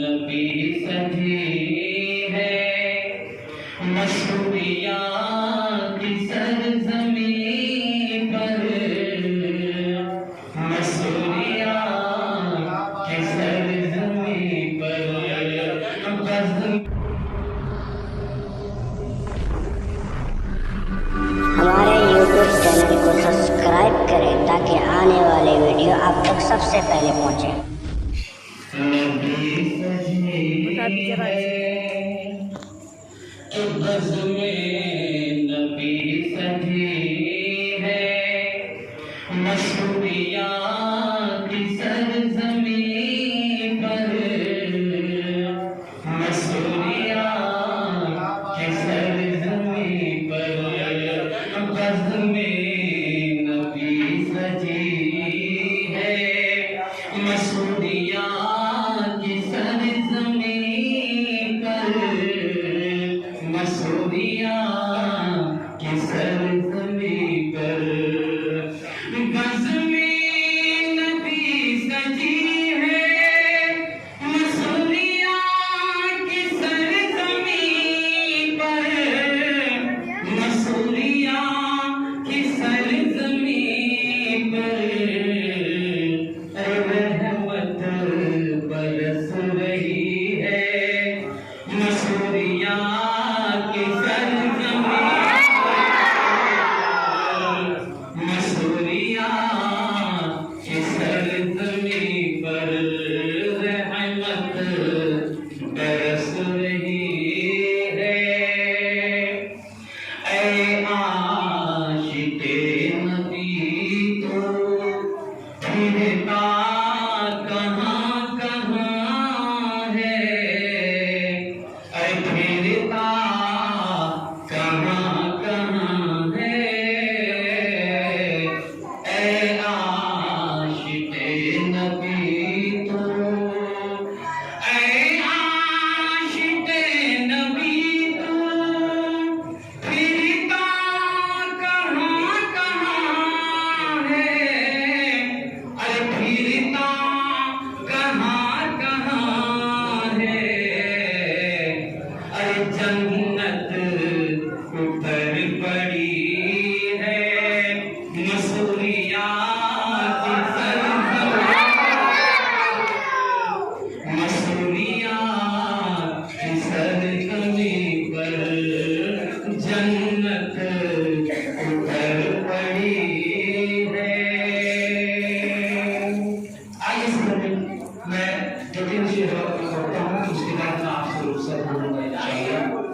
नबी सजी है मसूरिया की सरज़मीं पर, मसूरिया की सरज़मीं पर हमारे YouTube चैनल को सब्सक्राइब करें ताकि आने वाले वीडियो आप तक सबसे पहले पहुंचे। नबी सजी है तो बज़्म-ए नबी सजी है मसूरिया की सरज़मीं पर, मसूरिया की सरज़मीं पर बज़्म-ए नबी सजी है मसूरिया की सरज़मीं पर, मसूरिया की सरज़मीं पर बज़्म-ए नबी सजी है मसूरिया की सरज़मीं पर, मसूरिया की सरज़मीं पर रहमत बरस रही है मसूरिया की सरज़मीं पर, मसूरिया की सरज़मीं पर रहमत बरस रही है। ऐ आशिक़े नबी तो फिरता कहाँ कहाँ है, ऐ फिरता कहाँ कहाँ है, ऐ आशिक़े नबी तो, ऐ आशिक़े नबी तो फिरता कहाँ कहाँ है, अरे फिरता कहाँ कहाँ है, अरे जन्नत उतर पड़ी है मसूरिया की सरज़मीं, मसूरिया की सरज़मीं पर जन्नत उतर पड़ी है। आइए सुनिए, मैं 2-3 शेर और पढ़ता हूँ, उसके बाद मैं आपसे रुखसत होऊंगा इंशाअल्लाह।